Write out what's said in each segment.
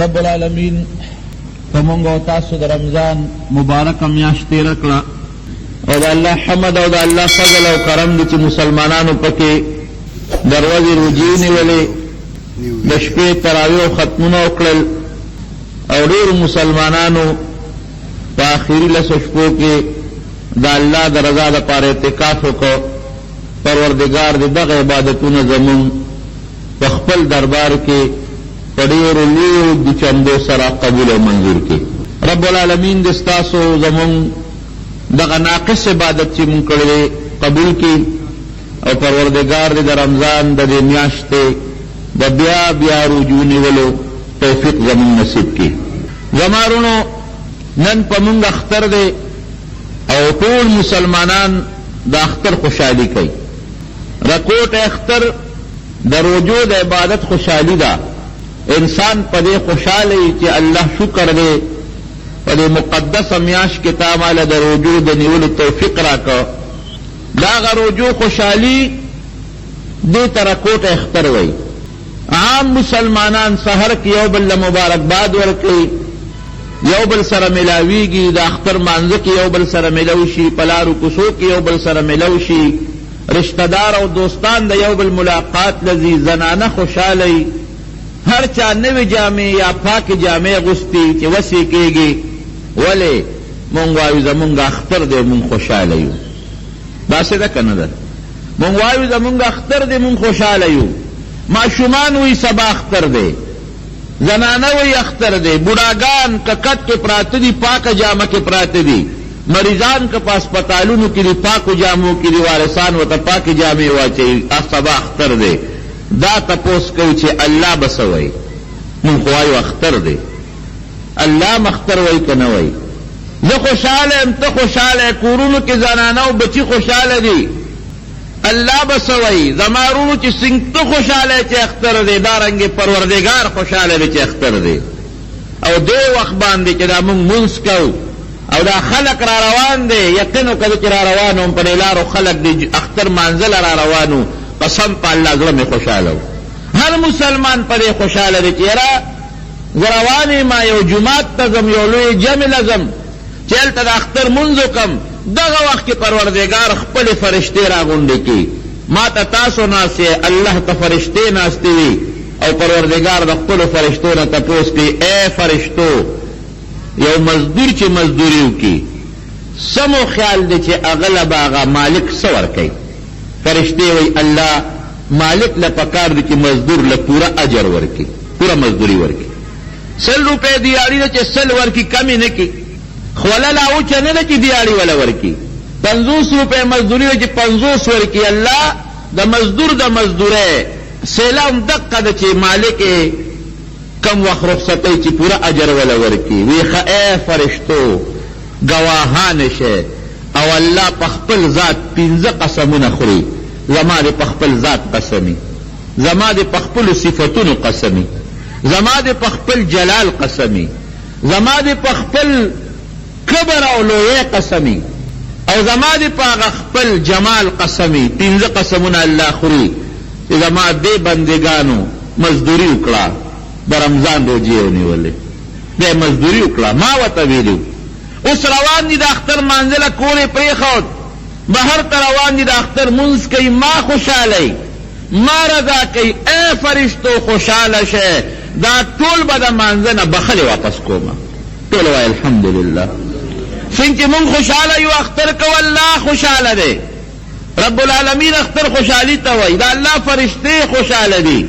رب العالمین فمونږ او تاسو د رمضان مبارکه میاشت تېره کړه او د الله حمد او د الله فضل او کرم دی چې مسلمانانو پکې د ورځې روجې نیولې د شپې تراویح او ختمونه وکړل او ډېرو مسلمانانو په آخري لسو شپو کې د الله د رضا دپاره اعتکاف وکړو. پروردګار دې دغه عبادتونه زمونږ په خپل دربار کې په ډېرو لویو دوچندو سره قبول او منظور کړي. رب العالمین دې ستاسو زمونږ دغه ناقص عبادت چې مونږ کړی قبول کړي او پروردګار دې د رمضان د دې میاشتې د بیا بیا رجوع نیولو توفیق زمونږ نصیب کړي. زما وروڼو نن په مونږ اختر دی او ټول مسلمانان د اختر خوشحالي کوي. رکوټ اختر د روجو د عبادت خوشحالي ده. انسان په دې خوشحاله وي چې الله شکر دی په دې مقدسه میاشت کې تا ماله د روجو د نیولو توفیق راکړه. د هغه روجو خوشحالي دې ته رکوټ اختر وایي. عام مسلمانان سحر کې یو بل له مبارکباد ورکوي، یو بل سره ملاویږي، د اختر مانځه کې یو بل سره ملو شي، په لارو کوڅو کې یو بل سره ملو شي، رشتہ دار او دوستان د یو بل ملاقات لذي، زنانه خوشحاله وي، هر چا نوې جامې یا پاکې جامې اغوستي چې وسې کېږي. ولې مونږ وایو زمونږ اختر دی مونږ خوشحاله یو. داسې ده که نه ده؟ مونږ وایو زمونږ اختر دی مونږ خوشحاله یو. ماشومان وایي سبا اختر دی، زنانه وایي اختر دی، بوډاګان ککت کې پراته دي، پاکه جامه کې پراته دي، مریضان که په اسپتالونو کې دي پاکو جامو کې دي، وارثان ورته پاکې جامې واچوي، سبا اختر دی. دا تپوس کوي چې الله به څه وایي؟ مونږ خو وایو اختر دی. الله مختر وایي که نه وایي؟ زه خوشحاله یم، ته خوشحاله یې، کورونو کې زنانه او بچي خوشحاله دي، الله به څه وایي؟ زما وروڼو چې څنګه ته خوشحاله یې چې اختر دی، دارنګې پروردګار خوشحاله دی چې اختر دی. او دې وخت باندې چې دا مونږ مونځ کوو او دا خلق را روان دی، یقین وکړه چې را روان هم په دې لارو خلق دی اختر مانځله را روانو، قسم په الله زړه مې خوشحاله و. هر مسلمان په دې خوشحاله دی چې یاره زه روان یم یو جومات ته ځم، یو لوی جمع له ځم چې هلته د اختر مونځ وکړم. دغه وخت کې پروردګار خپلې فرشتې راغونډې کړي. ما ته تاسو ناست یې، الله ته فرشتې ناستې وي او پروردګار د خپلو فرشتو نه تپوس کوي، ای فرشتو یو مزدور چې مزدوري وکړي سمو خیال دی چې هغه له به هغه مالک څه ورکوي؟ فرشتې وایي الله مالک له پکار دی چې مزدور له پوره اجر ورکړي، پوره مزدوري ورکړي. 100 روپۍ دیاړي ده چې 100 ورکړي، کمې نه کړي. خوله لا اوچه نه ده چې دیاړي وله ورکړي. 50 روپۍ مزدوري ده چې 50 ورکړي. الله د مزدور د مزدورۍ سیله هم دقه ده چې مالک کم وخت رخصتوي چې پوره اجر وله ورکړي. وی ښه ای فرشتو ګواهان شئ او الله په خپل ذات 15 قسمونه خوري. زما دې په خپل ذات قسمي، زما دې په خپلو صفتونو قسمي، زما دې په خپل جلال قسمي، زما دې په خپل کبر او لوی قسمی، او زما دې په هغه خپل جمال قسمی. 15 قسمونه الله خوري چې زما دې بندګانو مزدوري وکړه، د رمضان روجې ونیولې، دې مزدوري وکړه. ما ورته ویلي اوس روان دي د اختر مانځله کور یې پرېښود، بهر ته روان دي د اختر مونځ کوي، ما خوشحاله ما رضا کوي. ای فرشتو خوشحاله شئ، دا ټول به د مانځه نه بخلې واپس کومه. ټول وایي الحمدلله. څنګه چې مونږ خوشحاله یو اختر کو الله خوشحاله دی. رب العالمین اختر خوشحالي ته وایي، دا الله فرشتې خوشحاله دي.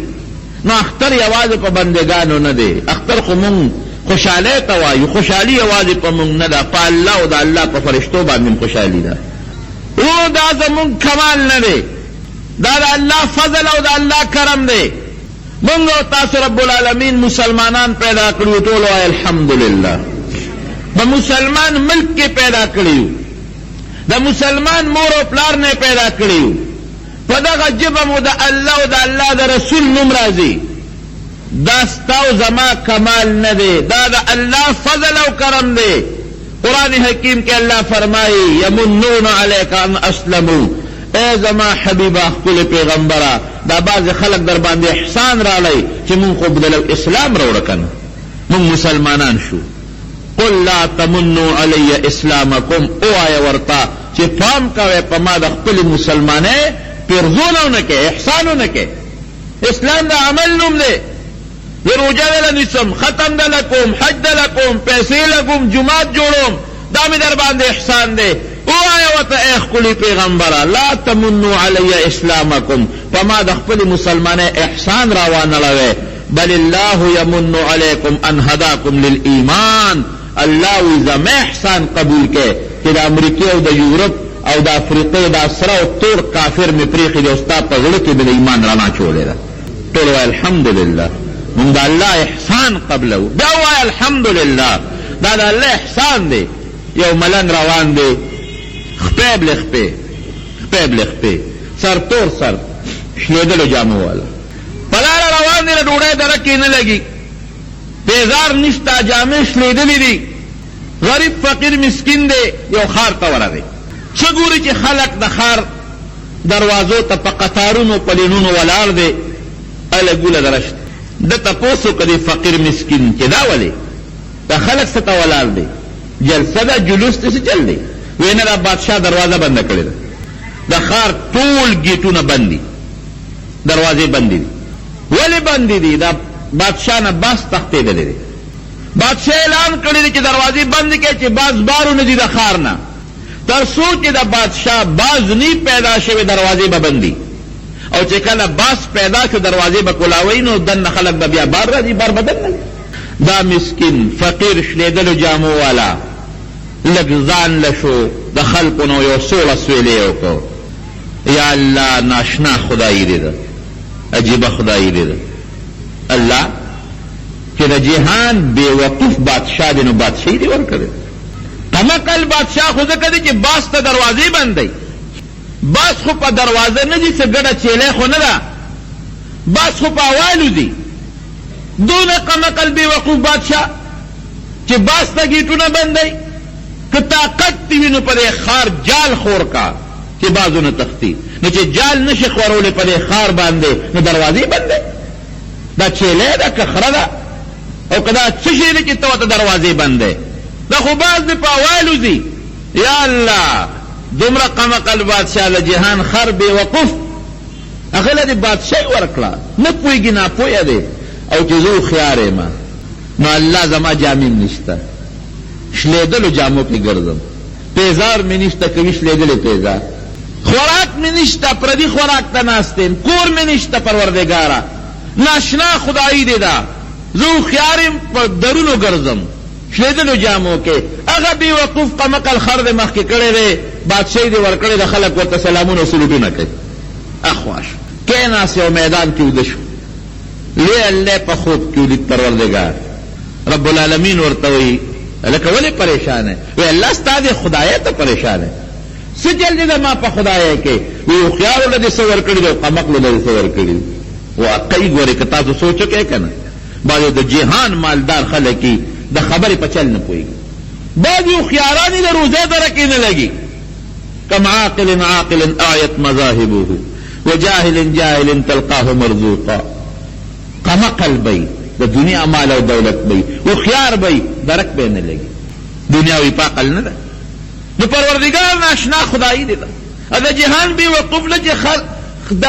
نو اختر یوازې په بندګانو نه دی، اختر خو مونږ خوشحالی ته وایو. خوشحالي یوازې په مونږ نه ده، په الله او د الله په فرشتو باندې خوشحالي ده. او دا زمونږ کمال نه دی، دا د الله فضل او د الله کرم دی. مونږ او تاسو رب العالمین مسلمانان پیدا کړیو، ټول وایي الحمدلله. د مسلمان ملک کې پیدا کړیو، د مسلمان مور او پلار نه پیدا کړیو. په دغه ژبه مو د الله او د الله د رسول نوم راځي. دا ستا او زما کمال نه دی، دا د الله فضل او کرم دی. قرآن حکیم کې الله فرمایي یمنون علیک ان اسلموا، اے زما حبیبه خپل پیغمبره دا بعض خلق در باندې احسان راړی چې مونږ خو بدل اسلام راوړه کنه. من مسلمانان شو. قل لا تمنوا علی اسلامکم، او آیا ورطا چه پام کوئے پا ما دا خپل مسلمانے پرزولو نکے احسانو نکے. اسلام دا عمل نم دے، روجہ دا نسم، ختم دا لکم، حج دا لکم، پیسے لکم، جماعت جوڑوم، دامی در باندے احسان دے. او آیا وطا اے خپلی پیغمبرا لا تمنوا علی اسلامکم، پا ما دا خپل مسلمانے احسان راوان لوے، بل اللہ یمن علیکم ان ہداکم للایمان. اللہ ویزا میں احسان قبول کے کہ دا امریکی او دا یورپ او دا افریقی دا سرا و طور کافر میں پریخی دا استا پزڑکی بل ایمان رانا چھوڑے دا. طولو الحمدللہ من دا اللہ احسان قبلو دعوی الحمدللہ دا دا اللہ احسان دے. یو ملنگ روان دے خپیب لخپے خپیب لخپے سر طور سر شلیدلو جامو والا پلارا روان دے ڈوڑے درکی نہ لگی پیزار نشتا جامع شلیدلی دی غریب فقیر مسکین دے یو خار تورا دے چگوری چی خلق دا خار دروازو تا پا قطارونو پلینونو والار دے الگول درشت دا تپوسو کدی فقیر مسکین چی دا ولی دا خلق ستا والار دے جلسہ دا جلوس تے سے چل دے وینا دا بادشاہ دروازہ بند کرے دا خار طول گیٹونا بندی دروازے بندی دی ولی بندی دی دا بادشاہ نا باس تختے دے دے بادشاہ اعلان کری دی چی دروازے بند کے چی باز بارو ندی دا خارنا ترسو چی دا بادشاہ باز نی پیدا شوی دروازے با بندی او چی کلا باس پیدا شو دروازے با کلاوئی نو دن خلق دا بیا بار را دی بار بدن نگی. دا مسکن فقیر شلیدلو جامو والا لگزان لشو دا خلقونو یو سوڑا سویلیو کو. یا اللہ ناشنا خدایی دے دا عجیب خدایی دے دا اللہ کہ دا جہان بے وقف بادشاہ دے نو بادشاہی دے ورکرے. تمکل بادشاہ خود کدے کہ باس تا دروازے بند دی باس خو پا دروازے ندی سے گڑا چیلے خو ندا باس خو پا آوائلو دی دون قمقل بے وقف بادشاہ کہ باس تا گیٹو نہ بند دی کہ طاقت تیوی نو پدے خار جال خور کا کہ بازو نہ تختی نو چے جال نشق ورولے پدے خار باندے نو دروازے بندے دا چیلے دا کخرا دا او کدا چشیلے چی تو تا دروازے بندے دا خوباز دی پاوائلو دی. یا اللہ دمرا قمقل بادشاہ لجہان خر بے وقف اخلا دی بادشاہی ورکلا نہ پوئی گی نا پویا دے او چیزو خیارے ما نو اللہ زما جامین نشتا شلیدلو جامو پی گردم پیزار میں نشتا کبھی شلیدلو پیزار خوراک میں نشتا پردی خوراک تا ناستین کور میں نشتا پروردگارا ناشنا خدایی دے دا زو خیارم پر درونو گرزم شلیدلو جامو کے اگا بی وقوف قمقل خرد مخ کے کڑے دے بادشاہی دے ورکڑے دا خلق ورطا سلامون و سلوٹو نہ کئی اخواش کینا سے و میدان کیو دشو لے اللہ پا خوب کیو دیت پروردگار رب العالمین ورطوئی لکہ ولی پریشان ہے وی اللہ ستا دے خدایہ تا پریشان ہے سجل دے دا ما پا خدایہ کے وی اخیارو لدے سور کردی دے قمقلو لدے سور کردی وہ اقائی گورے کتا تو سوچو کہ کنا بعضی دا جہان مالدار خلقی دا خبری پا چل نہ پوئی گی بعضی اخیارانی دا روزے دا رکی نہ لگی کم عاقل عاقل آیت مذاہبوہو وجاہل جاہل تلقاہ مرزوقا قمقل بئی دا دنیا مال و دولت بئی اخیار بئی دا رک بے نہ لگی دنیاوی پاقل نہ دا نو پروردگار ناشنا خدایی دیتا اگر جہان بھی وقف لجے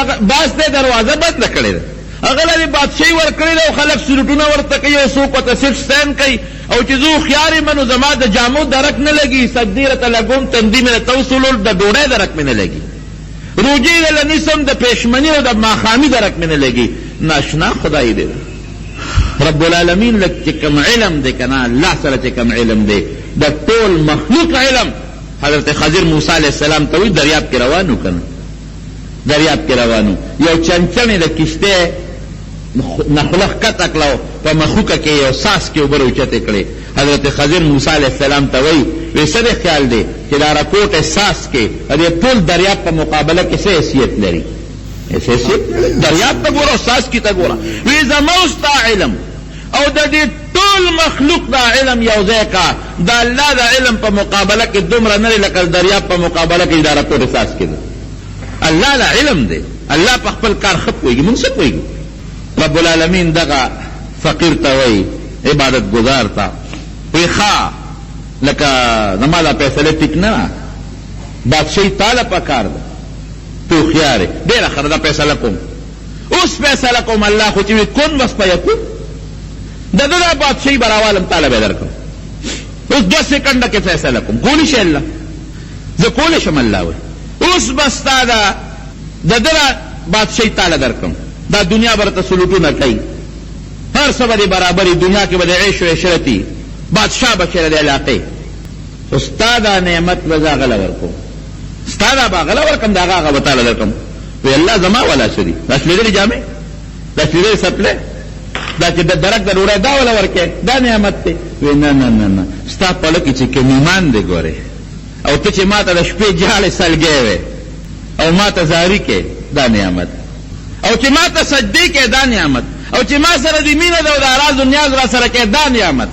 باس دے دروازہ بند رکھڑے دا اگر ابھی بادشاہی ورکڑی دا خلق سلوٹونا ورتکی او سوکو تا صرف سین کئی او چیزو خیاری منو زما دا جامو درک نہ لگی سجدی رتا لگوم تندی میں توسلول دا ڈوڑے درک میں نہ لگی روجی دا لنسم دا پیشمنی و دا ماخامی درک میں نہ لگی ناشنا خدایی دے رب العالمین لگ چکم علم دے کنا اللہ سر چکم علم دے دا طول مخلوق علم حضرت خضر موسیٰ علیہ السلام توی دریاب کے روانو کنا دریاب کے روانو یو چنچن دا کشتے نخلق کت اکلاو پا مخوکا کے یو ساس کے اوبر اوچتے کڑے حضرت خضر موسیٰ علیہ السلام توی ویسا دے خیال دے کہ دارا کوٹ ساس کے ادھے طول دریاب پا مقابلہ کسے حیثیت لری ایسے دریاب تا گورا ساس کی تا گورا ویزا موستا علم او دا دی طول مخلوق دا علم یوزے کا دا اللہ دا علم پا مقابلہ کی دمرا نری لکل دریاب پا مقابلہ کی دارا کوٹ ساس کی دا اللہ دا علم دے اللہ پا خپل کار خط کوئی گی منصب کوئی گی رب العالمین دغا فقیر تاوئی عبادت گزار تا وی خواہ لکا زمالا فیصلے ٹک نہ بادشاہی تالا پکار دا تو خیار ہے دیر اخر دا فیصلہ کم اس فیصلہ کم اللہ خوچی کن وس پا یکن دا دا بادشاہی براوالم تالا بیدر کم اس 2 سیکنڈ کے فیصلہ کم کولی شے اللہ ز کولی شم اللہ وی اس بستا دا دا بادشاہی تالا در کم دا دنیا برتا سلوٹو نہ کئی ہر سب دی برابری دنیا کے بدے عیش و عشرتی بادشاہ بشیر دے علاقے استادا نعمت وزا غلا ورکو استادا با غلا ورکم دا آغا بطالا درکم وی اللہ زما والا سری دا شلیدری جامع دا شلیدری سپلے دا چی درک در اوڑے دا والا ورکے دا نعمت تے وی نا نا نا نا ستا پلکی چی که نیمان دے گورے او تچی ما تا دا شپی جال سل گئے وے او ما تا زاری کے دا نعمت او چی ما تا سجدی کے دا نعمت او چی ما سر دی مین دا دا راز و نیاز را سر کے دا نعمت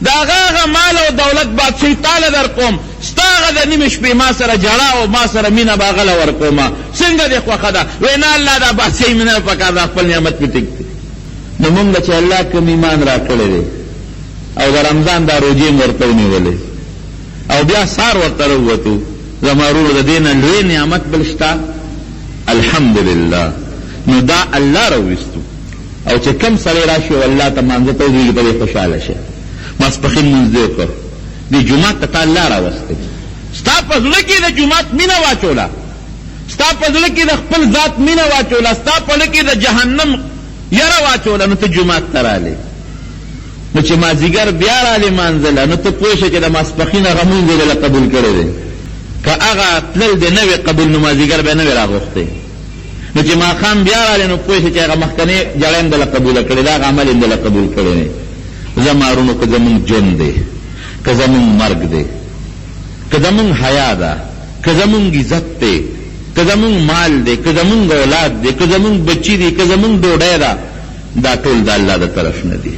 دا غاغا مال او دولت بادشاہی تال در قوم ستاغا دا نیمش پی ما سر جڑا او ما سر مین باغل ور قوما سنگا دی خوا خدا وینا اللہ دا بادشاہی مین پکار دا خپل نعمت پی ٹکتی نو مونگا چی اللہ کم ایمان را کڑے دے او دا رمضان دا روجیم ورطونی ولے او بیا سار ورطروتو زمارون دا دینا لوی نعمت بلشتا الحمدللہ نو دا اللہ رویستو او چې کم سړی راشي او الله ته مانځه ته ودرېږي په دې خوشحاله شه ماسپښین لمونځ دې وکړ دې جومات ته تا الله راوستی ستا په زړه کې د جومات مینه واچوله ستا په زړه کې د خپل ذات مینه واچوله ستا په زړه کې د جهنم یره واچوله نو ته جومات ته رالې نو چې مازدیګر بیا رالې مانځله نو ته پوه شه چې د ماسپښین هغه مونځ دې له قبول کړی دی که هغه تلل دې نه وي قبول نو مازدیګر به نه وي راغوښتی نو چې ماښام بیا رالی نو پوه شي چې هغه مخکنی جړی هم دله قبوله کړې ده هغه عمل هم دله قبول کړی دی زمارونو که زمونږ ژوند دی که زمونږ مرګ دی که زمونږ حیا ده که زمونږ عزت دی که زمونږ مال دی که زمونږ اولاد دی که زمونږ بچی دی که زمونږ ډوډۍ ده دا ټول د الله د طرف نه دي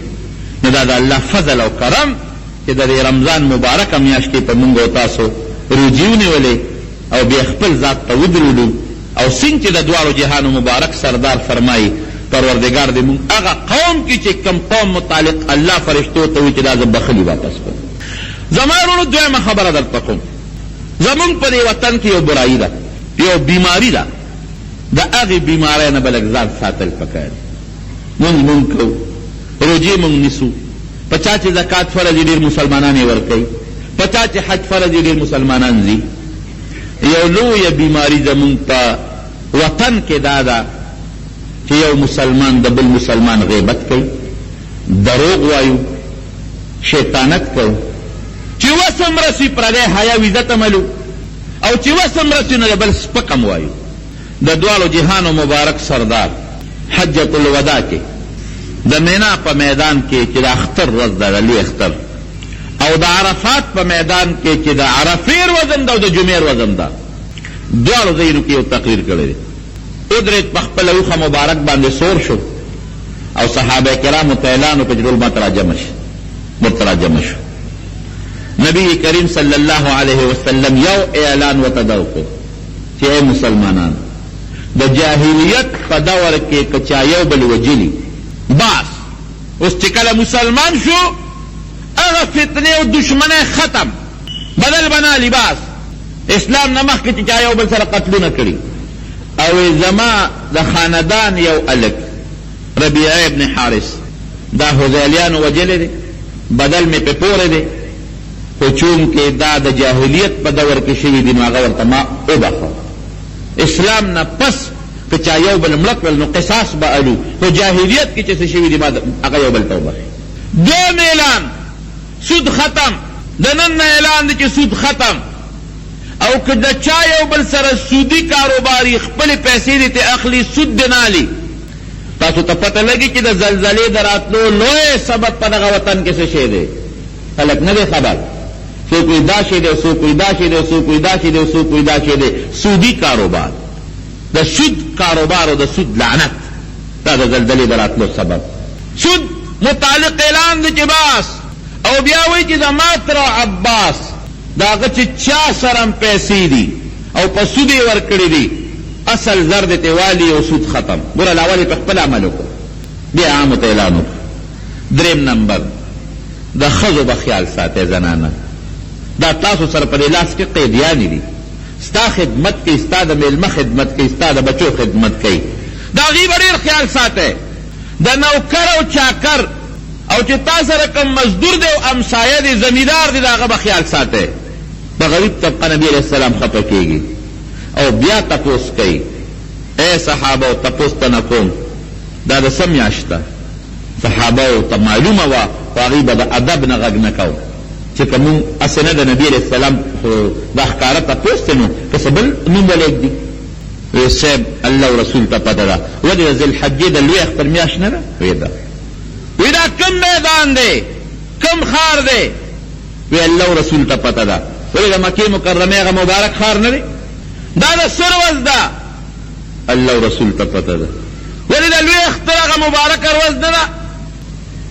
نو دا د الله فضل او کرم چې د دې رمضان مبارکه میاشت کې په مونږ او تاسو روجي ونیولې او بیا خپل ذات ته ودرولو او سنگ چې د دواړو جهانو مبارک سردار فرمایي پروردگار دې مونږ هغه قوم کې چې کم قوم متعلق الله فرشتو ته وایي چې دا زه بخلي واپس کړم زما وروڼو دویمه خبره درته کوم زمونږ په دې وطن کې یو برایي ده یو بیماري ده د هغې بیمارۍ نه به لږ ځان ساتل پکار مونږ کوو روجې مونږ نیسو په چا چې زکات فرض یې ډېر مسلمانان یې ورکوي په چا چې حج فرض یې ډېر مسلمانان ځي یو لویه بیماری زمونږ په وطن کې دا ده چې یو مسلمان د بل مسلمان غیبت کوي دروغ وایو شیطانت کوو چې وس هم رسي پردی حیا و عزت عملو او چې وس هم رسي نو د بل سپک هم وایو د دواړو جهانو مبارک سردار حجة الوداع کې د مینا په میدان کې چې د اختر ورځ ده د لوی اختر او د عرفات په میدان کې چې د عرفې ورځم ده او د جمعې ورځم ده دواړو ځایونو کې یو تقریر کړی دی ودرېد په خپله اوښه مبارک باندې سور شو او صحابه کرامو ته اعلان وکړه چې ټول ورته راجمع شو نبی کریم صلی الله علیه وسلم یو اعلان ورته دا وکړ چې ای مسلمانان د جاهلیت په دور کې که چا یو بل وجلي باس اوس چې کله مسلمان شو هغه فتنه او دشمنه ختم بدل بنا لباس اسلام نه مخکې چې چا یو بل سره قتلونه کړي او زما د خاندان یو الک ربیعه ابن حارث دا هذیلیانو وجلی دی بدل می په پوره دی خو چونکې دا د جاهلیت په دور کې شوي دي نو هغه ورته ما وبخه اسلام نه پس که چا یو بل مړه کړل نو قصاص به الو خو جاهلیت کې چې څه شوي دي ما هغه یو بل ته وبخې دویم اعلان سود ختم د نن نه اعلان دی چې سود ختم او که د چا یو بل سره سودی کاروباري خپلې پیسې دې ته اخلي سود دې نه علي تاسو ته پته لګي چې د زلزلې د راتلو لوی سبب په دغه وطن کې څه شی دی خلک نه دی خبر څوک وایي دا شی دی څوک وایي دا شی دی څوک وایي دا شی دی څوک وایي دا شی دی سودی کاروبار د سود کاروبار او د سود لعنت دا د زلزلې د راتلو سبب سود متعلق اعلان دی چې باس او بیا وایي چې د ماتر عباس دا هغه چې چا سره پیسې دي او په سود یې ورکړي دي اصل زر دې ته والي او سود ختم ګوره لاول یې په خپل عمل وکړو بیا عامو ته اعلان وکړو دریم نمبر د ښځو به خیال ساتئ زنانه دا تاسو سره په دې لاس کې قیدیانې دي ستا خدمت کوي ستا د میلمه خدمت کوي ستا د بچو خدمت کوي د هغې به ډېر خیال ساتئ د نوکر او چاکر او چې تا سره کوم مزدور دی او امسایه دی زمیندار دی د هغه به خیال ساتئ د غریب طبقه نبي علیه السلام خفه کېږي او بیا تپوس کوي ای صحابه تپوس ته نه کوم دا د څه میاشت ده صحابه ته معلومه وه خو هغوی به د ادب نه غږ نه کو چې که مونږ هسې نه د نبي علیه السلام دا ښکاره تپوس دی نو که څه بل نوم به لږدي وی صاحب الله او رسول ته پته ده ولې د ذوالحجې د لوی اختر میاشت نه ده وی دا کم میدان دی کم خار دی وی الله او رسول ته پته ده ولې د مکې مکرمې هغه مبارک خار نه دی دا د سر ورځ ده الله او رسول ته پته ده ولې د لوی اختر هغه مبارک ورځ نه ده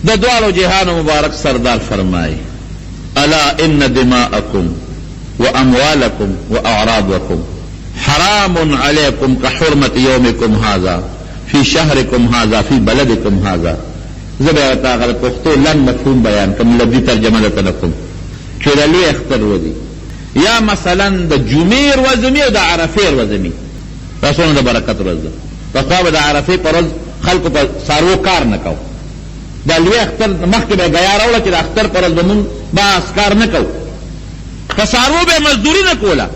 د دواړو جهانو مبارک سردار فرمایي الا ان دماءکم واموالکم واعراضکم حرام علیکم کحرمت یومکم هذا فی شهرکم هذا فی بلدکم هذا زه به ورته هغه د پښتو لنډ مفهوم بیان کوم لفظي ترجمه درته نه کوم چې د لوی اختر ورځې یا مثلا د جمعې ورځ وي او د عرفې ورځ وي دا څومره د برکت ورځ ده پخوا به د عرفې په ورځ خلکو په څاروو کار نه کو دا لوی اختر مخکې به یې ګیا راوړه چې د اختر په ورځ به مونږ بس کار نه کو په څاروو به یې مزدوري نه کوله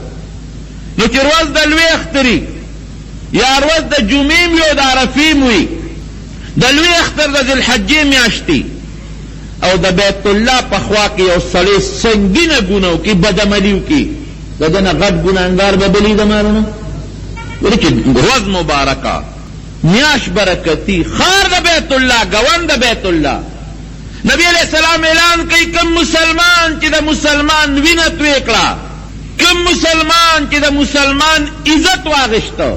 نو چې ورځ د لوی اختري یا ورځ د جمعې وي او د عرفې وي د لوی اختر د ذوالحجې میاشتې او د بیت الله په خوا کې یو سړی سنګینه ګناه وکړي بدعملي وکړي د ده نه غټ ګناهګار به بلي د مالونه ولې چې ورځ مبارکه میاشت برکتي خار د بیت الله ګوند د بیت الله نبی علیہ السلام اعلان کوي کوم مسلمان چې د مسلمان وینه توی کړه کوم مسلمان چې د مسلمان عزت واغشته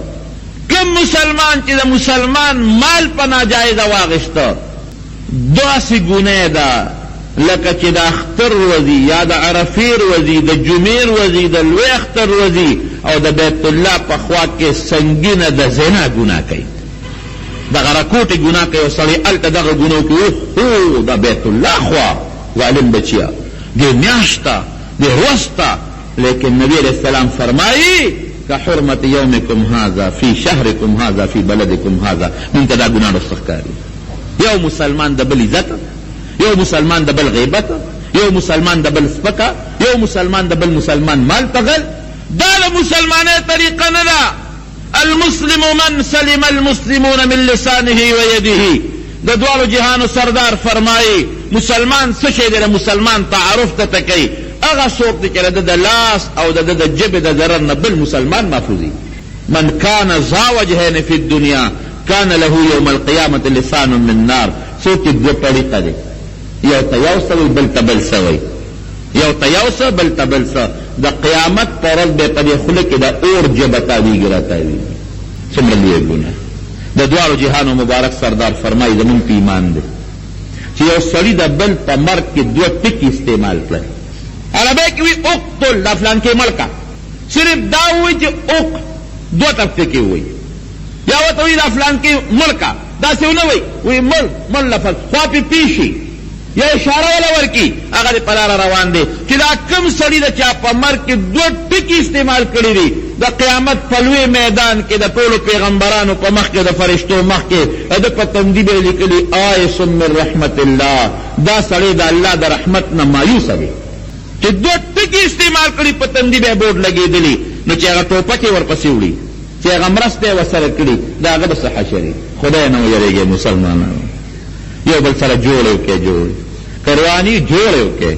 کوم مسلمان چې د مسلمان مال په ناجایزه واغشته داسې ګناه ده لکه چې د اختر ورځې یا د عرفې ورځې د جمعې ورځې د لوی اختر ورځې او د بیت الله په خوا کې سنګینه د زنا ګناه کوي دغه راکوټې ګناه کوي او سړی هلته دغه ګناه کوي هو د بیت الله خوا ظالم بچیا دې میاشت ته دې ورځ ته لیکن نبی علیہ السلام فرمائی کہ حرمت یومکم هذا فی شهرکم هذا فی بلدکم هذا من تدا گناہ رستخکاری یو مسلمان د بل عزت یو مسلمان د بل غیبت یو مسلمان د بل سپکا یو مسلمان د بل مسلمان مال تغل دا د مسلمانه طریقه نه ده المسلم من سلم المسلمون من لسانه ويده د دوالو جهانو سردار فرمائی مسلمان څه شی دی مسلمان تعارف ته کوي هغه څوک دی چې د لاس او د جبې د ضرر نه بل مسلمان محفوظي من کان ذا وجهین فی الدنیا کان له یوم القیامة لسان من نار څوک چې دوه طریقه دی یو ته یو څه وي بل ته بل څه وي یو ته یو څه بل ته بل څه د قیامت په ورځ به په دې خوله کې د اور جبه تاویږي راتاویږي څومره لوی ګناه د دواړو جهانو مبارک سردار فرمایي زمونږ په ایمان دی چې یو سړي د بل په مرګ کې دوه ټکي استعمال کړل عربی کی وی اقتل دا فلان کے ملکا صرف دا ہوئی چې اق دو طبقے کی ہوئی یا وہ تو دا فلان کے ملکا دا سے نہ وی مل لفظ خوا پی پیشی یا اشارہ والا ورکی اگر پلار روان دے چې دا کم سړی د چا په مرګ کې دو ټکی استعمال کړی دي د قیامت په لوی میدان کې د ټولو پیغمبرانو په مخ کې د فرشتو مخ کې د په تندي به لیکلي آیس من رحمت الله دا سړی د الله د رحمت نه مایوس دی چې دو ټکی استعمال کړي په تندي به بورډ لګېدلی نو چې هغه ټوپکې ورپسې وړي چې هغه مرسته ورسره کړي د هغه د څه حشري خدای نه ویریږي مسلمانانو یو بل سره جوړ وکړئ جوړ کروانی جوړ وکړئ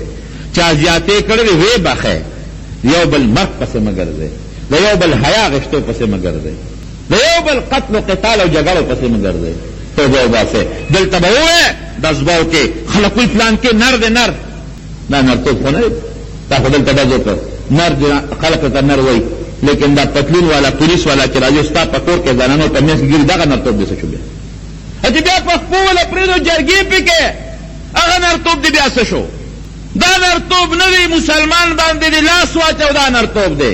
چا زیاتې کړې وې بخې یو بل مرګ پسې مه ګرځئ د یو بل حیا غشتو پسې مه ګرځئ د یو بل قتل و قتال او جګړو پسې مه ګرځئ توبه وباسئ دلته به ووایې دسباو کې خلک وایي فلان کې نر دی نر دا نرتوب خو نه دی دا خو دلته ډز وکړ نر خلک ته نر وایي لیکن دا پتلون والا پولیس والا چې راځي ستا په کور کې زنانو ته منځ کې ګري دغه نرتوب دی څه شو بیا چې بیا په خپو ولا پرېږدو جرګې پکې هغه نرتوب دی بیا څه شو دا نرتوب نه دی مسلمان باندې دی لاس واچو دا نرتوب دی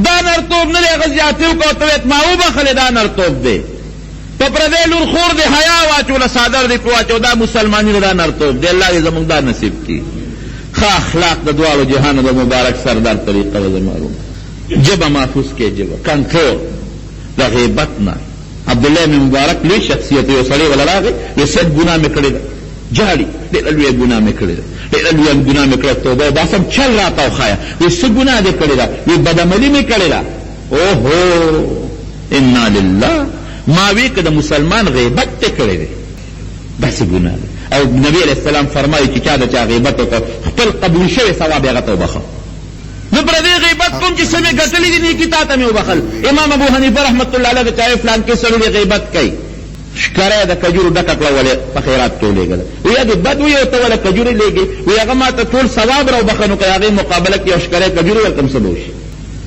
دا نرتوب نه دی هغه زیاتې وکړو ته ویت ما وبخلې دا نرتوب دی په پردی لور خور دی حیا واچوله صادر دی په واچو دا مسلماني دا نرتوب دی الله دې زموږ دا نصیب کړي ښه اخلاق د دواړو جهانو د مبارک سردار طریقه وه معلوم جبه محفوظ کې جبه کنټرول د غیبت نه عبدالله بن مبارک لوی شخصیت یو سړی ولا راغی یو سد ګناه مې کړې ده جاړي ډېره لویه ګناه مې کړې ده ډېره لویه ګناه مې کړې توبه باسم چل راته وښایه وایي څه ګناه دې کړې ده وایي بدعملي مې کړې ده اوهو انا لله ما وی که د مسلمان غیبت ته کړی دی داسې ګناه ده او نبی علیه السلام فرمایي چې چا د چا غیبت وکړ خپل قبول شوی ثواب یې هغه ته وبخه نو پردې غیبت کوم چې څه مې ګټلي دي نیکي تا ته مې وبخل امام ابو حنیفه رحمت الله علیه د چا فلان کې سړی غیبت کوي ښکاره د کجورو ډکه کړه ولې په خیرات کې ولېږله وایي د بد وي ورته ولې کجورې لېږي وایي هغه ما ته ټول ثواب را وبخه نو که هغې مقابله کې یو ښکاره کجورې ورکړم څه به وشي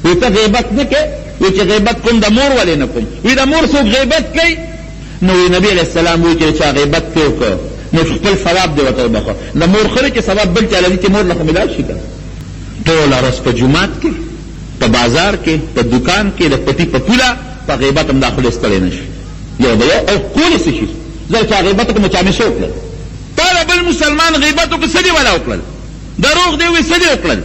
وایي ته غیبت نه کوې وی چې غیبت کوم د مور ولې نه کوم وی د مور څوک غیبت کوي نو وی نبی علیه السلام وی چې چا غیبت کوي وکړه نو خپل ثواب دی ورته وبخه د مور خو چې ثواب بل چا لري چې مور له خو ملاو شي که ټوله ورځ په جومات کې په بازار کې په دکان کې د پټي په پوله په غیبت هم دا خولې ستړی نه شي یو د یو او کولې څه شي زه چا غیبت وکړم چا مې څه وکړل تا د بل مسلمان غیبت وکړه څه دې ولا وکړل دروغ دې وي څه دې وکړل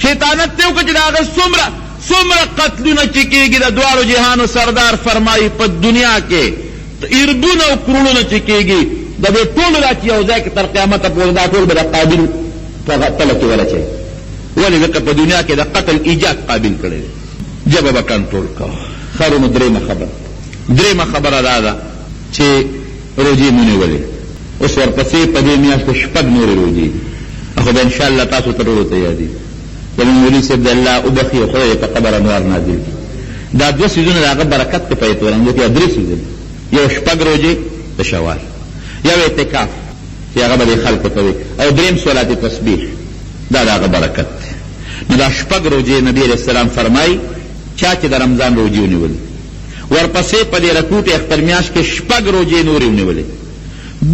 شیطانت دې وکړه چې د هغه څومره قتلونه چې کېږي د دواړو جهانو سردار فرمایي په دنیا کې اربونه او کرونونه چې کېږي د دې ټولو دا چې یو ځای کې تر قیامته پورې دا ټول به د قابل په تله کې ولچوي ولې ځکه په دنیا کې د قتل ایجاد قابل کړی دی ژبه به کنټرول کوه ښه نو درېیمه خبره دا ده چې روجې مو نیولې اوس ورپسې په دې میاشت کې 6 نورې روجې دي خو به انشاءالله تاسو ته ټولو ته یادېږي زموږ مولي صاحب د الله وبخي او خدای په قبر انوار نازل کړي دا 2 سیزونه د هغه برکت ته په اعتبار کې 3 سیزونه یو 6 روجې د شوال یو اعتکاف چې هغه به خلکو کوي او دریم صلات تسبیح دا د هغه برکت دی نو دا 6 روجې نبی علیه السلام فرمایي چا چې د رمضان روجې ونیولې ورپسې په دې رکوټ اختر میاشت کې 6 روجې نورې ونیولې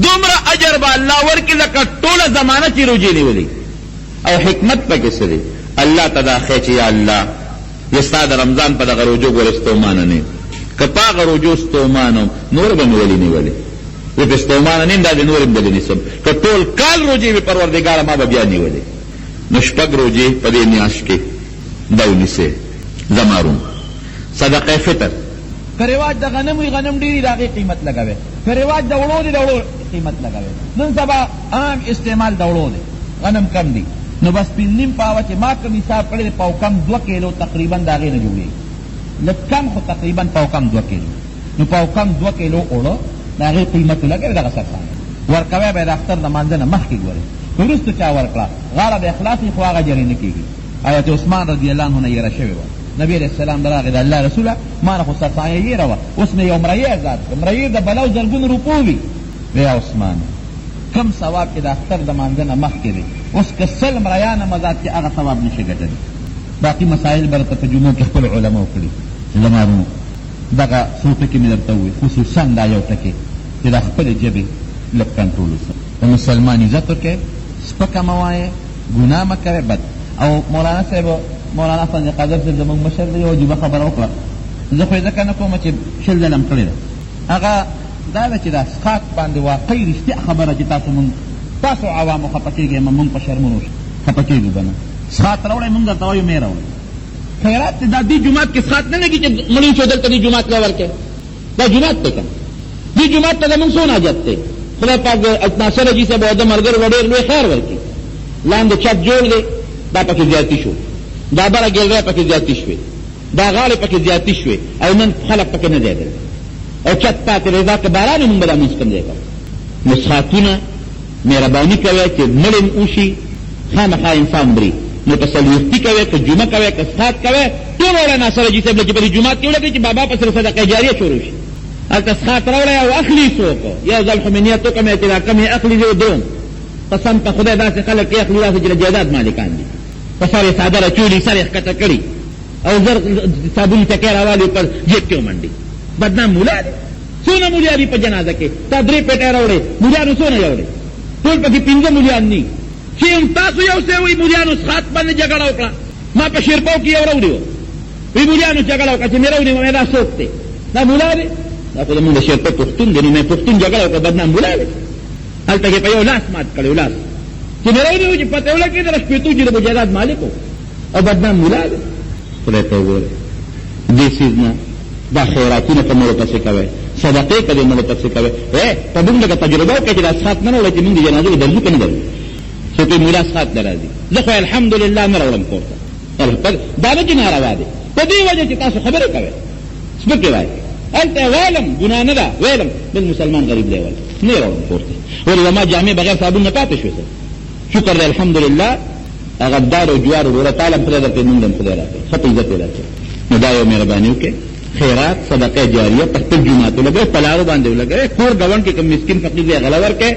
دومره اجر به الله ورکړي لکه ټوله زمانه چې روجې نیولې او حکمت پکې څه دی الله ته دا ښیي چې یا الله زه ستا د رمضان په دغه روجو ګوره ستومانه نه یم که په هغه روجو ستومانه نور به مې ولې نیولې وی په ستومانه نیم دا د نور هم بلې نیسم که ټول کال روجې وي پروردګاره ما به بیا نیولې نو 6 روجې په دې میاشت کې دا ونیسئ زما روم صدقه فطر که رواج د غنم وي غنم ډېري د هغې قیمت لګوئ که رواج د وړو دی د وړو قیمت لګوئ نن سبا عام استعمال د وړو دی غنم کم دی نو بس پنځم پاوه چې ما کوم حساب کړی دی پاو کم 2 کیلو تقریبا د هغې نه جوړېږي لږ کم خو تقریبا پاو کم 2 کیلو نو پاو کم 2 کیلو اوړه د هغې قیمت ولګوئ دغه سرسانه ورکوی به د اختر د مانځه نه مخکې ګورئ که وروسته چا ورکړه غاړه د اخلاص وي خو هغه جرې نه کېږي حضرت عثمان رضی الله عنه نه یېره شوې وه نبی علیه السلام د راغې د الله رسوله ما نه خو سرسایه یېره وه اوس مې یو مریی ازاد کړه مریی د بلو زرګونو روپو وي یا عثمان کم ثواب چې د اختر د مانځه نه مخکې دی اوس که 100 مریانه مزاد چې هغه ثواب نشي ګټلی باقي مسایل به درته په جمعو کې خپل علماو کړي زما ورونو دغه څو ټکي مې درته وویل خصوصا دا یو ټکي چې د خپلې ژبې لږ کنټرول وسه د مسلمان عزت وکړئ سپکه مه وایې ګناه مه کوئ بد او مولانا صاحب مولانا فضل قادر صاحب زموږ مشر دی یو عجیبه خبره وکړه زه خو یې ځکه نه کوم چې 20 ځله م کړې ده هغه دا ده چې دا څښاک باندې واقعي رښتیا خبره چې تاسو عوامو خفه کېږئ مونږ په شرمونو خفه کېږو که نه څښاک راوړئ مونږ درته وایو مې راوړئ خیرات دا دې جومات کې څښاک نه لګي چې مړي شو دلته دې جومات له ورکړې دا جومات دی که دې جومات ته زمونږ څونه حاجت دی خدای پاک ناصر حاجي صاحب او د ملګرو به ډېر لوی خیر ورکړي لاندې چت جوړ دی دا پکې زیاتي شو دا بله ګیلرۍ پکې زیاتي شوې دا غاړې پکې زیاتي شوې او نن خلک پکې نه زیاتل او چت پاتې دی دا که باران مونږ به دا مونځ کوم ځای کوو نسخاتونه مهرباني کوئ چې مړ م وشي خامخا انسان مري نو که څلوېښتي کوئ که جمعه کوئ که څښاک کوئ ټول وړئ ناصر حاجي صاحب له چې په دې جومات کې ولګئ چې بابا پسې صدقه جاریه شروع شي هلته څښاک راوړئ او اخلي څوک یو ځل خو مې نیت وکړم چې دا کم یې اخلي دی دروم قسم په خدای داسې خلک یې اخلي داسې چې د جایداد مالکان دي په سر یې څادره چولي سر یې ښکته کړي او زر صابون ټکی راوالي پر جیب کې ومنډي بدنام مولا دی څونه مولیان دي په جنازه کې تا 3 پیټۍ راوړې مولیانو څونه راوړې ټول پکې 5 مولیان دي چې تاسو یو څه وایي مولیانو څښاک باندې جګړه وکړه ما په شیرپاو کې یو راوړي وو وایي مولیانو جګړه وکړه چې مې راوړي مې دا څوک دی دا مولا دی دا خو زمونږ د شیرپه پښتون دی، نو مې پښتون جګړه وکړه، بدنام بولا دی. هلته کې په یو لاس مات کړی، یو لاس چې مې راونیو چې پته ولګېده د شپېتو چې د مجاهدات مالک و او بدنام بولا دی. خدای ته وګوره دې څیز نه دا خیراتونه په مړو پسې کوئ، صدقې که دې مړو پسې کوئ. په موږ لکه تجربه وکړئ چې دا اسخات نه راوړئ چې موږ د جنازې درځو که نه درځو. څوک یې مولا اسخات نه راځي، زه خو الحمدلله نه راوړم کور ته. دا نه چې ناروا دی، په دې وجه چې تاسو خبرې کوئ سپکې وایي. هلته ویلم ګناه نه ده، ویلم بل مسلمان غریب دی ویل نه یې راوړم کور ته. ولې زما جامې بغیر صابون نه پاتې شوې. شکر دی الحمدلله هغه دار او جوار وروره تعالی خدای درکړي، موږ هم خدای راکړي، ښه په عزت یې راکړي. نو دا یو مهرباني وکړئ، خیرات صدقه جاریه په خپل جومات ولګوئ، په لارو باندې ولګوئ، کور ګاونډ کې کوم مسکین فقیر دی هغه ورکړئ،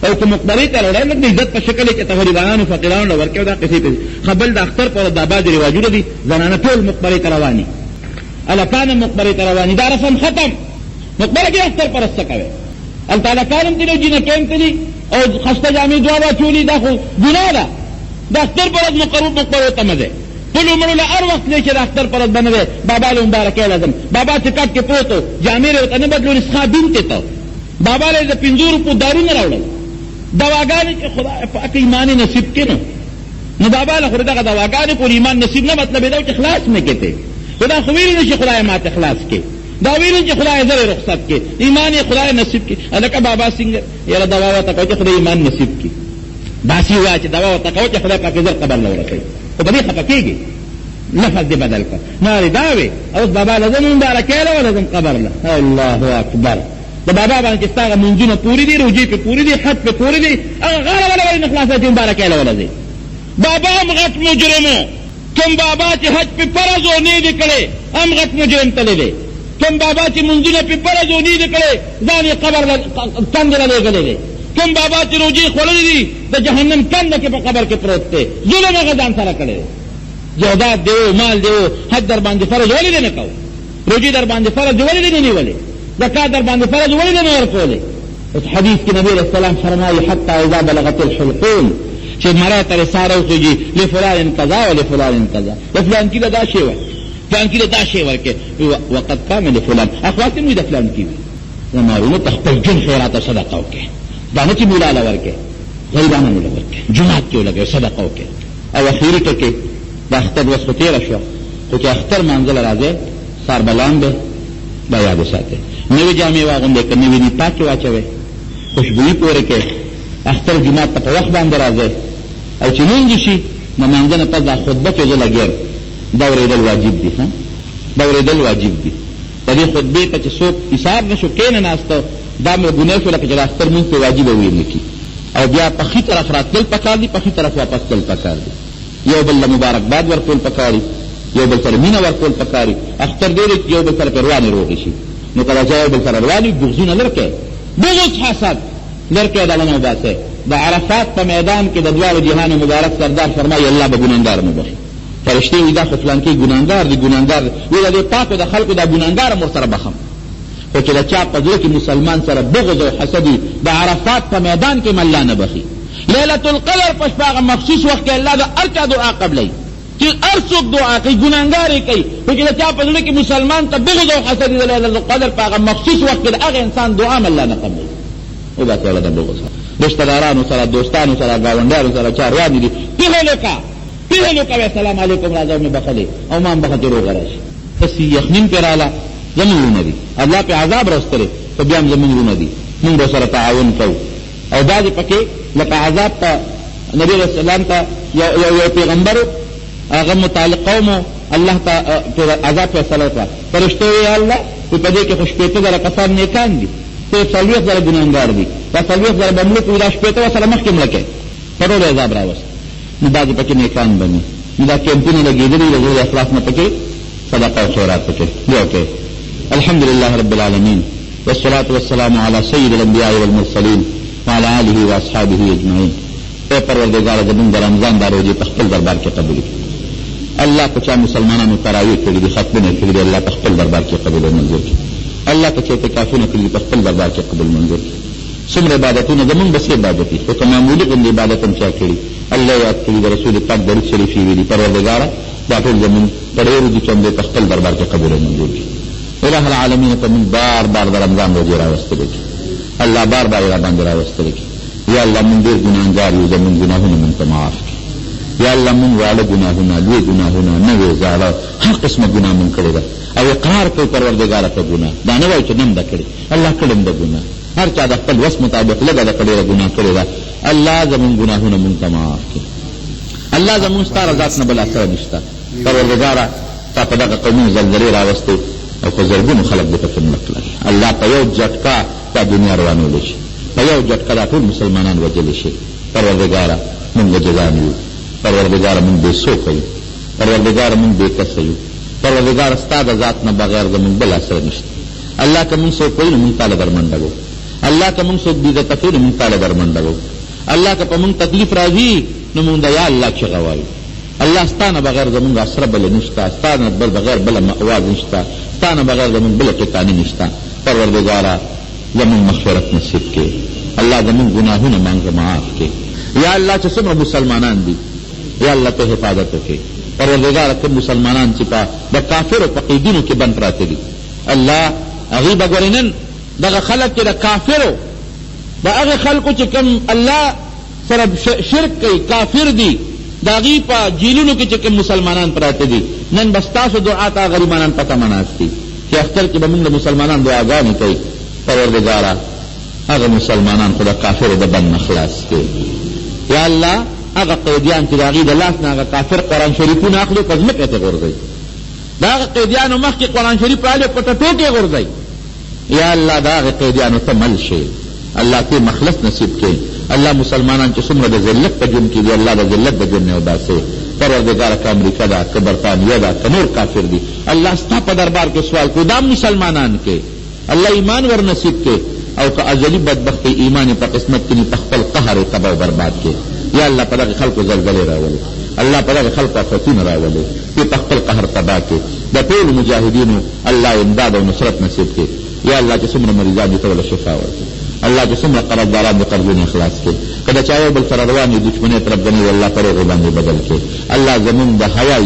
او که مقبرې ته راوړئ لږ د عزت په شکل کې غریبانو فقیرانو له ورکوي. دا قصې پسې خبل د اختر په ورځ دا بعضې رواجونه دي، زنانه ټول مقبرې ته روانې، هلکان هم مقبرې ته روانې، دا رسم ختم. مقبره کې اختر پرست څه کوئ؟ هلته هلکان هم تلي او جینکې هم تلي او خسته جامې دواړه اچولي، دا خو ګناه ده. د اختر په ورځ مقبرو ته مه ځئ. خپلو مړو له هر وخت دی چې د اختر پر ورځ به نه دی بابا له مبارکۍ لازم. بابا چې کټ کې پروت و جامې یې ورته نه بدلولې، څښا بینتې ته بابا له یې د 50 روپو دارونه راوړل، دواګانې چې خدای پاک ایمان یې نصیب کړي نو بابا له خو دغه دواګانې پورې ایمان نصیب نه مطلب یې دا چې خلاص مې کړې. خو دا خو ویلي نه چې خدای ماته خلاص کړي، دا ویلي چې خدای زه رخصت کړي، ایمان یې خدای نصیب کړي. هلکه بابا څنګه یاره دوا ورته کوي چې خدای ایمان نصیب کړي، داسې وایه چې دوا ورته کوي چې خدای پاک زر قبر نه ورکوي. خو په دې خفه کېږي، لفظ دې بدل کړ. نارې دا وې اوس بابا لازم مبارکۍ له ولازم قبر له. الله اکبر. د بابا باندې چې ستا هغه منځونه پورې دي، روجې پې پورې دي، حج پې پورې دي، هغه غاړه وله ولې نه خلاصوي چې مبارکۍ له ولځې. بابا هم غټ مجرم و، کوم بابا چې حج پې فرض و نه دي کړی هم غټ مجرم تللی دی. کوم بابا چې منځونه پې فرض و نه دي کړی ځان یې قبر کندې له لېږلی دی. کوم بابا چې روجې خوړلې دي د جهنم کنده کې په قبر کې پروت دی، ظلم هغه ځان سره کړی دی. جهادات دیو، مال دیو، حج در باندې فرض ولې دې نه کوو؟ روجې در باندې فرض ولې دې نه نیولې؟ زکات در باندې فرض ولې دې نه ورکولې؟ اوس حدیث کې نبی علیه السلام فرمایي حتی اذا بلغت الحلقوم، چې مرای ته رساره وخېږي لفلان کذا و لفلان کذا، د فلان کیله دا شی ورکړه، فلان کیله دا شی ورکړه، وقد کان لفلان اخواتې مې د فلان کی وي. زمارونو ته خپل جون خیرات او صدقه وکړې، دا نه چې مولا له ورکړې، غریبانو له ورکړې، جومات کې ولګوې، صدقه وکړې. او اخري ټکې د اختر ورځ خو تېره شوه، خو چې اختر مانځله راځئ سار بلان دی، دا یاد وساتئ. نوې جامې واغوندئ که نوې دي پاکې واچوئ، خوشبويي پورې کړئ، اختر جومات ته په وخت باندې راځئ. او چې لمونځ شي د مانځه نه پس دا خطبه چې زه لګېم دا اورېدل واجب دي، دا اورېدل واجب دي. د دې خطبې ته چې څوک حساب نه شو کېنناسته دا مې ګناه شو لکه چې د اختر مونځ پې واجبه ویل نه کي. او بیا په ښي طرف راتلل پکار دي، په ښي طرف واپس تلل پکار دي. یو بل له مبارکباد ورکول پکار دي، یو بل سره مینه ورکول پکار دي. اختر ډېر یو بل سره پې روانې روغې شي، نو کله چې یو بل سره روانې بغضونه لر کړئ، بغض حسد لر کړئ، دا نه وباسئ. د عرفات په میدان کې د دواړو جهانو مبارک سردار فرمایي الله به ګناهګار مبخي. فرشتې وي دا خو فلانکي ګناهګار دي، ګناهګار دی. وی د دې پاکو د خلکو دا ګناهګار هم ورسره بخم. خو چې د چا په زړه کې مسلمان سره بغض او حسد وي د عرفات په میدان کې الله نه بخي. لیلة القدر په شپه هغه مخصوص وخت کې الله د هر چا دعا قبلوي، چې هر څوک دعا کوي ګناهګار یې کوي. خو چې د چا په زړه کې مسلمان ته بغض او حسد وي د لیلة القدر په هغه مخصوص وخت کې د هغه انسان دعا هم الله نه قبلوي. وباسئ الله د بغض رشتہ دارانو سره، دوستانو سره، ګاونډیانو سره چاروانې دي، پیغلو کوي السلام علیکم راځه مې بخلې او ما هم بخه چې روغه راشي. بس یخنین پې راله زمونږ ورونه دي، الله پې عذاب راوستلی خو بیا هم زمونږ ورونه دي، مونږ به سره تعاون کوو. او بعضې پکې لکه عذاب ته نبي علیه السلام ته یو پیغمبر هغه متعلق قومو الله ته عذاب فیصله وکړه. فرشتو یا الله په دې کې خو 80,000 کسان نیکان دي، 40,000 ګناهګار دي، دا 40,000 به مړه کړي، دا 80 سره مخکې مړه کړي، په ټولو عذاب راوست. نو بعضې پکې نیکان بني، نو دا کیمپونه لګېدلي د زړه د اخلاص نه پکې صدقه او خیرات پکې بیا کوي. الحمدلله رب العالمین والصلاة والسلام على سید الانبیاء والمرسلین وعلى آله واصحابه اجمعین. اے پروردگار زمونږ د رمضان دا روزې په خپل دربار کې قبول کړي. الله که چا مسلمانانو تراویح کړي دي، ختمونه کړي دي، الله په خپل دربار کې قبول او منظور کړي. الله که چا اعتکافونه کړي دي په خپل دربار کې قبول منظور کړي. څومره عبادتونه زمونږ بس عبادت دي، خو که معمولي غوندې عبادت هم چا کړي الله یاد کړي، د رسول پاک درود شریف یې ویلي. پروردګاره دا ټول زمونږ په ډېرو دي چې هم دی په خپل دربار کې قبول او منظور کړي. الہ العالمین ته موږ بار بار د رمضان روژې راوستلی کړي، الله بار بار را باندې راوستلی کړي. یا الله موږ ډېر ګناهګار یو، زموږ ګناهونه موږ ته معاف کړي. یا الله موږ واړه ګناهونه، لوی ګناهونه، نوې زاړه، هر قسمه ګناه موږ کړې ده او اقرار کوي پروردګاره په ګناه، دا نه وایو چې نم ده کړې، الله کړم ده ګناه، هر چا د خپل وس مطابق لږه ده کړې ده ګناه کړې ده. الله زموږ ګناهونه موږ ته معاف کړي. الله زموږ ستا رضات نه بل سره نشته. پروردګاره تا په دغه قومونو زلزلې راوستې او په زرګونو خلک دې پکې مړه کړل. الله په یو جټکا دا دنیا روانولی شي، په یو جټکا دا ټول مسلمانان وجلی شي. پروردګاره موږ جزان یو، پروردګاره موږ بې سوکه یو، پروردګاره موږ بې کسه یو، پروردګاره ستا د ذات نه بغیر زموږ بل سره نشته. الله که موږ څوک کوي نو موږ تاله درمنډه وو، الله که موږ څوک بېعزته کوي نو موږ تاله درمنډه وو، الله که په موږ تکلیف راځي نو موږ د یا الله چغه وایو. الله ستا نه بغیر زموږ اسره بله نشته، ستا نه بغیر بله مأوا نشته، ستا نه بغیر زموږ بله ټکانې نشته. پروردګاره زموږ مغفرت نصیب کړي، الله زموږ ګناهونه مانځه معاف کړي. یا الله چې څومره مسلمانان دي یا الله ته حفاظت وکړي. پروردګاره کوم مسلمانان چې په د کافرو په قیدونو کې بند پراته دي، الله هغوی به ګورې نن دغه خلک چې د کافرو د هغې خلکو چې کوم الله سره شرک کوي، کافر دي، د هغوی په جیلونو کې چې کوم مسلمانان پراته دي، نن به ستاسو دعا ته غریبانان په تمه ناست دي چې اختر کې به موږ د مسلمانان دعاګانې کوي. پروردګاره هغه مسلمانان خو د کافرو د بند نه خلاص کړي. یا الله هغه قیدیان چې د هغوی د لاس نه هغه کافر قرآن شریفونه اخلي په ځمکه ته غورځوي، د هغه قیدیانو مخکې قرآن شریف راغلی په ټټو کې غورځوي. یا الله د هغې قیدیانو ته مل شي، الله ته مخلص نصیب کړي. الله مسلمانان چې څومره د ذلت په ژوند کې دي، الله د ذلت د ژوند نه وباسي. پروردګاره که امریکا ده، که برطانیه ده، که نور کافر دي، الله ستا په دربار کې سوال کوو دا مسلمانان کې الله ایمان ور نصیب کړي، او که ازلي بدبختي ایمان په قسمت کې په خپل قهر تباه و برباد کړي. یا الله په دغې خلکو زلزلې راولي، الله په دغې خلکو آفتونه راولي، دې په خپل قهر تباه کړي. د ټولو مجاهدینو الله امداد او نصرت نصیب کړي. یا الله چې څومره مریضان دي ته وله شفا ورکړي. الله چې څومره قرضداران د قرضونه اخلاص کړي، که د چا یو بل سره روان وي دشمنۍ طرفګنۍ والله په هغو باندې بدل کړي. الله زمونږ د حیا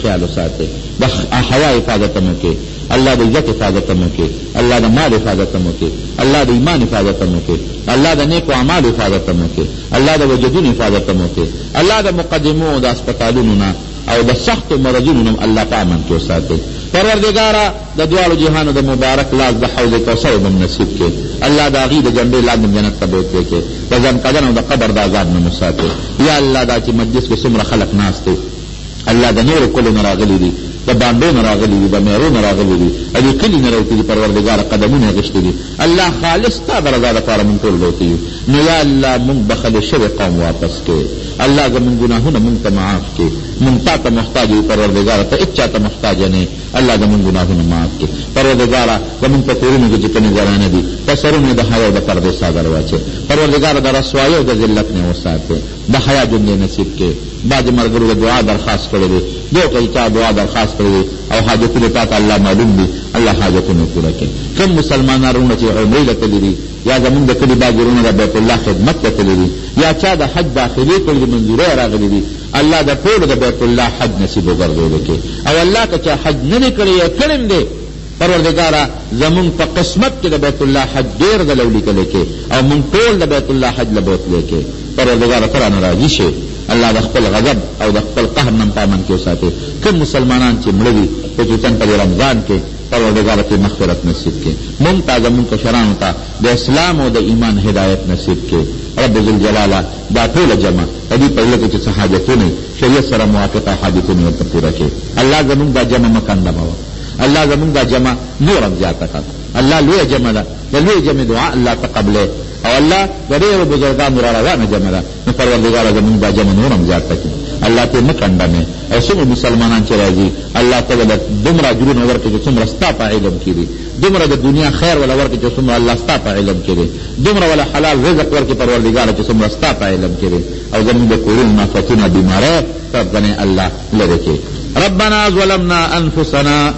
خیال وساتي، د حیا حفاظت مو کړي، الله د عزت حفاظت مو کړي، الله د مال حفاظت مو کړي، الله د ایمان حفاظت مو کړي، الله د نیکو اعمالو حفاظت مو کړي، الله د وجدونو حفاظت مو کړي، الله د مقدمو د هسپتالونو نه او د سختو مرضونو نه الله په امن کې وساتي. پروردګاره د دواړو جهانو د مبارک لاس د حوض کوثر به نصیب کړي. الله د هغې د جنډې لاندې جنت ته بوتلی کړي، د ځنکدن او د قبر د عذاب نه مساتي. یا الله دا چې مجلس کې څومره خلک ناست دي، الله د نورو کلو نه راغلي دي، د بانډو نه راغلي دي، د میرو نه راغلي دي، د کلي نه راوتي دي، پروردګاره قدمونه یې غښتي دي. الله خالص ستا د رضا دپاره مونږ ټول راوتي یو. نو یا الله مونږ بخلې شوی قوم واپس کړي، الله زمونږ ګناهونه مونږ ته معاف کړي. مونږ تا ته محتاج یو پروردګاره، ته هېچ چا ته محتاج نه، الله زمونږ ګناهونه معاف کړي. پروردګاره زمونږ په کورونو کې چې کومې زنانې دي په سرونو د حیا او د پردې څادر واچوې. پروردګاره د رسوایۍ او د ذلت نه وساتې، د حیا جملې نصیب کړي. بعضې ملګرو د دعا درخواست کړی دی، دو که چا دعا درخواست کړی دی او حاجتونه تا ته الله معلوم دي، الله حاجتونه پوره کړي. کوم مسلمانان وروڼه چې عمرې له تللي دي یا زمونږ د کلي بعضې وروڼه د بیت الله خدمت ته تللي دي یا چا د حج داخلي کړي دي، منظورۍ راغلي دي، الله د ټولو د بیت الله حج نصیب وګرځولی کړي. او الله که چا حج نه دی کړی یا کړی دی، پروردګاره زمونږ په قسمت کې د بیت الله حج ډېر ځله ولیکلی کړي او مونږ ټول د بیت الله حج له بوتلی کړي. پروردګاره ته رانه راضي شي، الله د خپل غضب او د خپل قهر نه په امن کې وساتي. کوم مسلمانان چې مړه دي خصوصا په رمضان کې پروردګاره ته مغفرت نصیب کړي. مونږ ته زمونږ کشرانو ته د اسلام او د ایمان هدایت نصیب کړي. رب ذوالجلاله دا ټوله جمع د دې په زړه کې چې څه حاجتونه شریعت سره موافقه حاجتونه ورته پوره کړي. الله زمونږ دا جمع مه کندموه، الله زمونږ دا جمع نورم زیاته کړه. الله لویه جمع ده، د لویې جمع دعا الله تقبلې او الله د ډېرو بزرګانو را روانه جمع ده. نو پروردګاره زمونږ دا جمع نورم زیاته کړي، الله ته مه کنډمې. او څومره مسلمانان چې راځي الله ته وله دومره اجرونه ورکړي چې څومره ستا په علم کې دي، دومره د دنیا خیر وله ورکړي چې څومره الله ستا په علم کې دي، دومره وله حلال رزق ورکړي پروردګاره چې څومره ستا په علم کې دي. او زمونږ د کورونو نافتونه بیمارۍ طرفګنې الله لرې کړي. ربنا ظلمنا انفسنا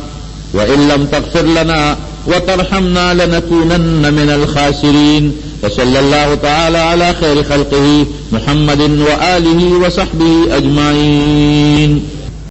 وإن لم تغفر لنا وترحمنا لنكونن من الخاسرين. وصلى الله تعالى على خير خلقه محمد وآله وصحبه أجمعين.